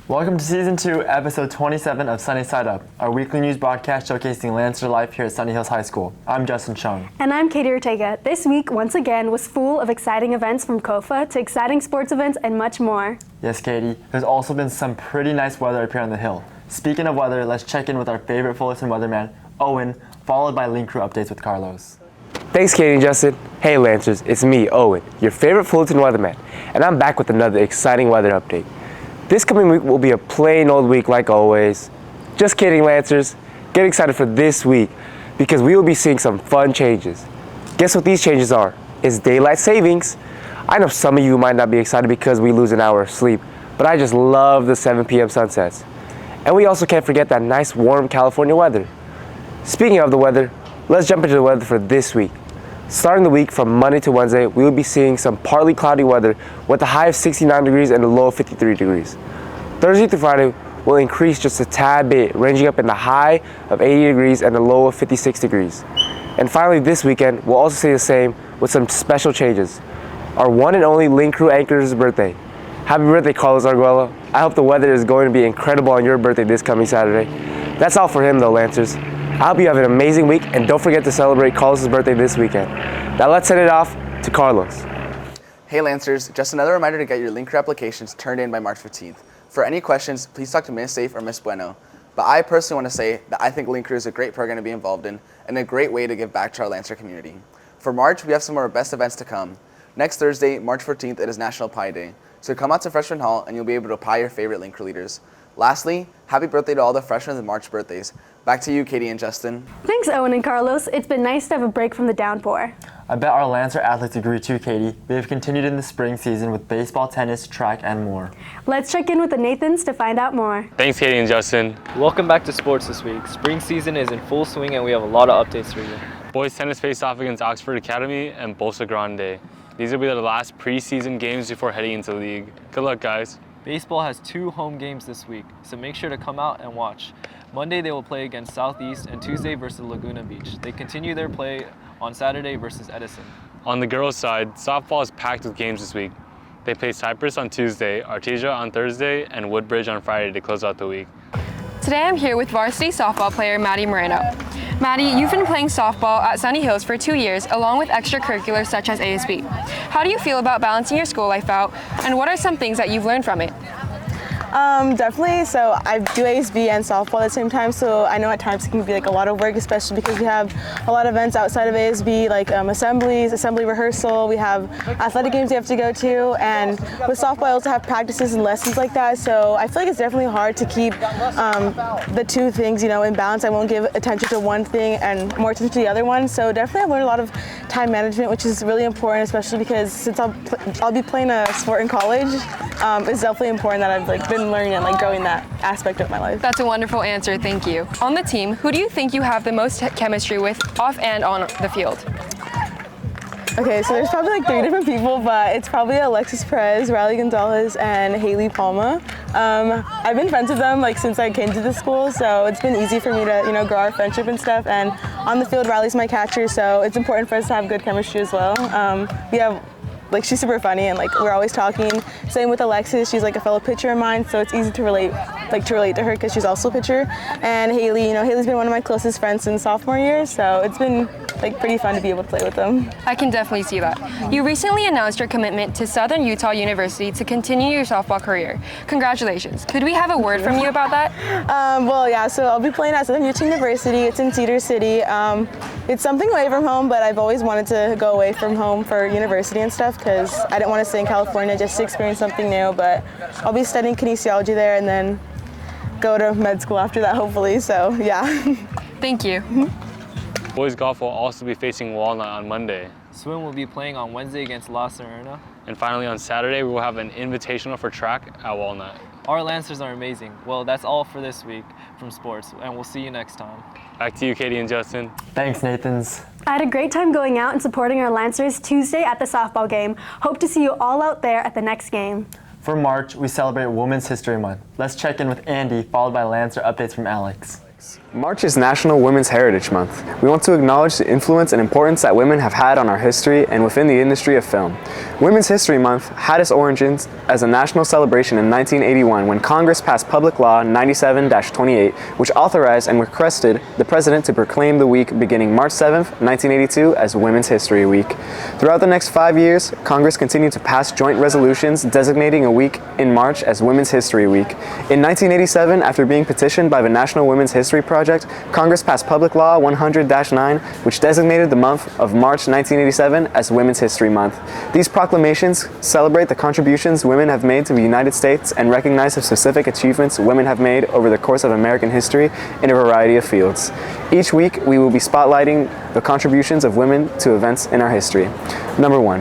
Welcome to Season 2, Episode 27 of Sunny Side Up, our weekly news broadcast showcasing Lancer life here at Sunny Hills High School. I'm Justin Chung. And I'm Katie Ortega. This week, once again, was full of exciting events from COFA to exciting sports events and much more. Yes, Katie, there's also been some pretty nice weather up here on the hill. Speaking of weather, let's check in with our favorite Fullerton weatherman, Owen, followed by Link Crew updates with Carlos. Thanks, Katie and Justin. Hey, Lancers, it's me, Owen, your favorite Fullerton weatherman, and I'm back with another exciting weather update. This coming week will be a plain old week like always. Just kidding, Lancers. Get excited for this week because we will be seeing some fun changes. Guess what these changes are? It's daylight savings. I know some of you might not be excited because we lose an hour of sleep, but I just love the 7 p.m. sunsets. And we also can't forget that nice warm California weather. Speaking of the weather, let's jump into the weather for this week. Starting the week from Monday to Wednesday, we will be seeing some partly cloudy weather with a high of 69 degrees and a low of 53 degrees. Thursday through Friday will increase just a tad bit, ranging up in the high of 80 degrees and a low of 56 degrees. And finally, this weekend, we'll also see the same with some special changes. Our one and only Link Crew anchor's birthday. Happy birthday, Carlos Arguello. I hope the weather is going to be incredible on your birthday this coming Saturday. That's all for him though, Lancers. I hope you have an amazing week, and don't forget to celebrate Carlos' birthday this weekend. Now let's send it off to Carlos. Hey Lancers, just another reminder to get your Link Crew applications turned in by March 15th. For any questions, please talk to Ms. Safe or Ms. Bueno. But I personally want to say that I think Link Crew is a great program to be involved in and a great way to give back to our Lancer community. For March, we have some of our best events to come. Next Thursday, March 14th, it is National Pie Day. So come out to Freshman Hall and you'll be able to pie your favorite Link Crew leaders. Lastly, happy birthday to all the freshmen with March birthdays. Back to you, Katie and Justin. Thanks, Owen and Carlos. It's been nice to have a break from the downpour. I bet our Lancer athletes agree too, Katie. We have continued in the spring season with baseball, tennis, track, and more. Let's check in with the Nathans to find out more. Thanks, Katie and Justin. Welcome back to sports this week. Spring season is in full swing and we have a lot of updates for you. Boys tennis faced off against Oxford Academy and Bolsa Grande. These will be the last preseason games before heading into the league. Good luck, guys. Baseball has 2 home games this week, so make sure to come out and watch. Monday they will play against Southeast and Tuesday versus Laguna Beach. They continue their play on Saturday versus Edison. On the girls' side, softball is packed with games this week. They play Cypress on Tuesday, Artesia on Thursday, and Woodbridge on Friday to close out the week. Today I'm here with varsity softball player Maddie Moreno. Maddie, you've been playing softball at Sunny Hills for 2 years, along with extracurriculars such as ASB. How do you feel about balancing your school life out, and what are some things that you've learned from it? Definitely. So I do ASB and softball at the same time, so I know at times it can be like a lot of work, especially because we have a lot of events outside of ASB, like assemblies, assembly rehearsal. We have athletic games we have to go to, and with softball I also have practices and lessons like that. So I feel like it's definitely hard to keep the two things, in balance. I won't give attention to one thing and more attention to the other one. So definitely I've learned a lot of time management, which is really important, especially because since I'll be playing a sport in college. It's definitely important that I've been learning and growing that aspect of my life. That's a wonderful answer, thank you. On the team, who do you think you have the most chemistry with off and on the field? Okay, so there's probably 3 different people, but it's probably Alexis Perez, Riley Gonzalez, and Haley Palma. I've been friends with them since I came to the school, so it's been easy for me to grow our friendship and stuff. And on the field, Riley's my catcher, so it's important for us to have good chemistry as well. We have she's super funny and we're always talking. Same with Alexis, she's a fellow pitcher of mine, so it's easy to relate to her because she's also a pitcher. And Haley, Haley's been one of my closest friends since sophomore year, so it's been pretty fun to be able to play with them. I can definitely see that. You recently announced your commitment to Southern Utah University to continue your softball career. Congratulations. Could we have a word from you about that? Well, yeah, so I'll be playing at Southern Utah University. It's in Cedar City. It's something away from home, but I've always wanted to go away from home for university and stuff because I didn't want to stay in California just to experience something new. But I'll be studying kinesiology there and then go to med school after that, hopefully. So, yeah. Thank you. Boys golf will also be facing Walnut on Monday. Swim will be playing on Wednesday against La Serena. And finally on Saturday, we will have an invitational for track at Walnut. Our Lancers are amazing. Well, that's all for this week from sports, and we'll see you next time. Back to you, Katie and Justin. Thanks, Nathans. I had a great time going out and supporting our Lancers Tuesday at the softball game. Hope to see you all out there at the next game. For March, we celebrate Women's History Month. Let's check in with Andy, followed by Lancer updates from Alex. March is National Women's Heritage Month. We want to acknowledge the influence and importance that women have had on our history and within the industry of film. Women's History Month had its origins as a national celebration in 1981 when Congress passed Public Law 97-28, which authorized and requested the President to proclaim the week beginning March 7, 1982 as Women's History Week. Throughout the next 5 years, Congress continued to pass joint resolutions designating a week in March as Women's History Week. In 1987, after being petitioned by the National Women's History Project, Congress passed Public Law 100-9, which designated the month of March 1987 as Women's History Month. These proclamations celebrate the contributions women have made to the United States and recognize the specific achievements women have made over the course of American history in a variety of fields. Each week, we will be spotlighting the contributions of women to events in our history. Number 1.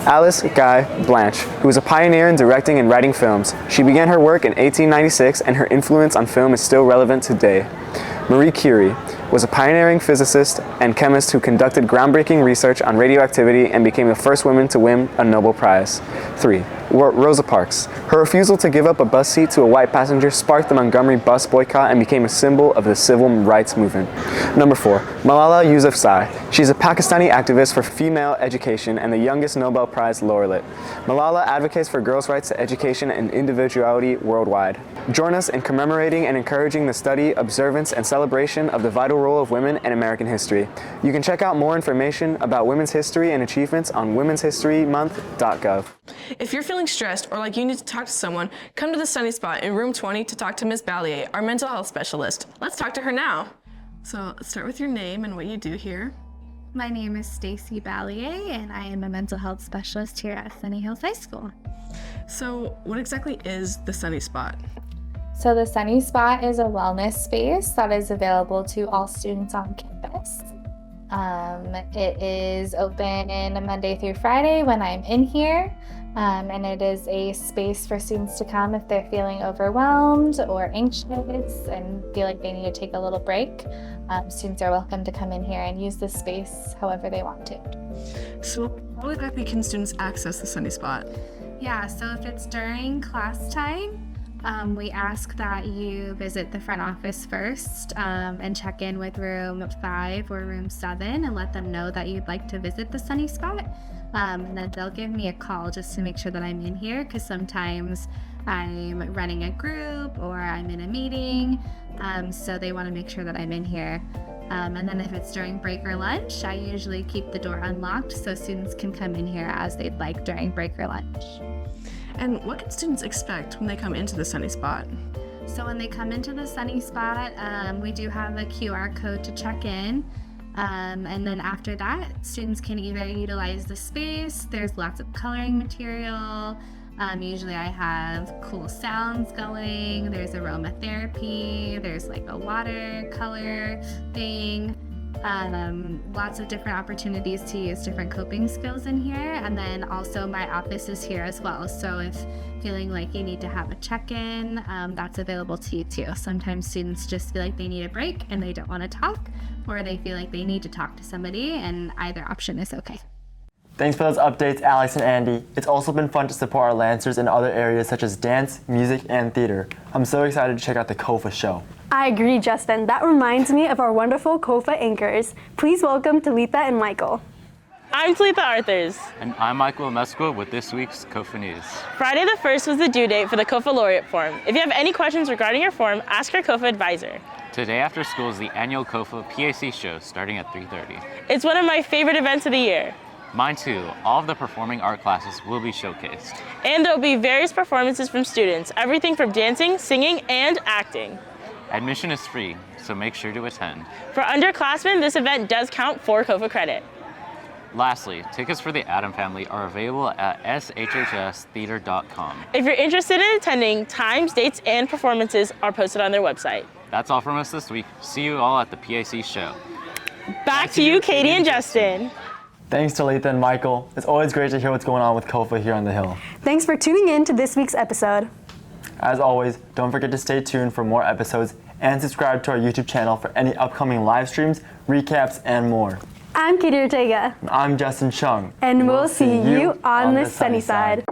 Alice Guy Blanche, who was a pioneer in directing and writing films. She began her work in 1896 and her influence on film is still relevant today. Marie Curie was a pioneering physicist and chemist who conducted groundbreaking research on radioactivity and became the first woman to win a Nobel Prize. 3. Rosa Parks. Her refusal to give up a bus seat to a white passenger sparked the Montgomery bus boycott and became a symbol of the civil rights movement. Number 4. Malala Yousafzai. She's a Pakistani activist for female education and the youngest Nobel Prize laureate. Malala advocates for girls' rights to education and individuality worldwide. Join us in commemorating and encouraging the study, observance, and celebration of the vital role of women in American history. You can check out more information about women's history and achievements on womenshistorymonth.gov. If you're feeling stressed or like you need to talk to someone, come to the Sunny Spot in room 20 to talk to Ms. Ballier, our mental health specialist. Let's talk to her now. So let's start with your name and what you do here. My name is Stacy Ballier, and I am a mental health specialist here at Sunny Hills High School. So what exactly is the Sunny Spot? So the Sunny Spot is a wellness space that is available to all students on campus. It is open Monday through Friday when I'm in here, and it is a space for students to come if they're feeling overwhelmed or anxious and feel like they need to take a little break. Students are welcome to come in here and use this space however they want to. So how exactly can students access the Sunny Spot? Yeah, so if it's during class time, we ask that you visit the front office first and check in with room 5 or room 7 and let them know that you'd like to visit the Sunny Spot. And then they'll give me a call just to make sure that I'm in here, because sometimes I'm running a group or I'm in a meeting, so they want to make sure that I'm in here. And then if it's during break or lunch, I usually keep the door unlocked so students can come in here as they'd like during break or lunch. And what can students expect when they come into the Sunny Spot? So when they come into the Sunny Spot, we do have a QR code to check in. And then after that, students can either utilize the space. There's lots of coloring material. Usually I have cool sounds going. There's aromatherapy. There's like a watercolor thing. Lots of different opportunities to use different coping skills in here. And then also my office is here as well. So if feeling like you need to have a check-in, that's available to you too. Sometimes students just feel like they need a break and they don't want to talk, or they feel like they need to talk to somebody, and either option is okay. Thanks for those updates, Alex and Andy. It's also been fun to support our Lancers in other areas such as dance, music, and theater. I'm so excited to check out the COFA show. I agree, Justin. That reminds me of our wonderful COFA anchors. Please welcome Talitha and Michael. I'm Talitha Arthurs. And I'm Michael Amescua with this week's COFA News. Friday the 1st was the due date for the COFA laureate form. If you have any questions regarding your form, ask your COFA advisor. Today after school is the annual COFA PAC show starting at 3:30. It's one of my favorite events of the year. Mine too. All of the performing art classes will be showcased. And there will be various performances from students, everything from dancing, singing, and acting. Admission is free, so make sure to attend. For underclassmen, this event does count for COFA credit. Lastly, tickets for the Adam family are available at shhstheater.com. If you're interested in attending, times, dates, and performances are posted on their website. That's all from us this week. See you all at the PAC show. Back to you, Katie and Justin. Thanks to Talitha and Michael. It's always great to hear what's going on with COFA here on the Hill. Thanks for tuning in to this week's episode. As always, don't forget to stay tuned for more episodes and subscribe to our YouTube channel for any upcoming live streams, recaps, and more. I'm Katie Ortega. I'm Justin Chung. And we'll see you on the sunny side.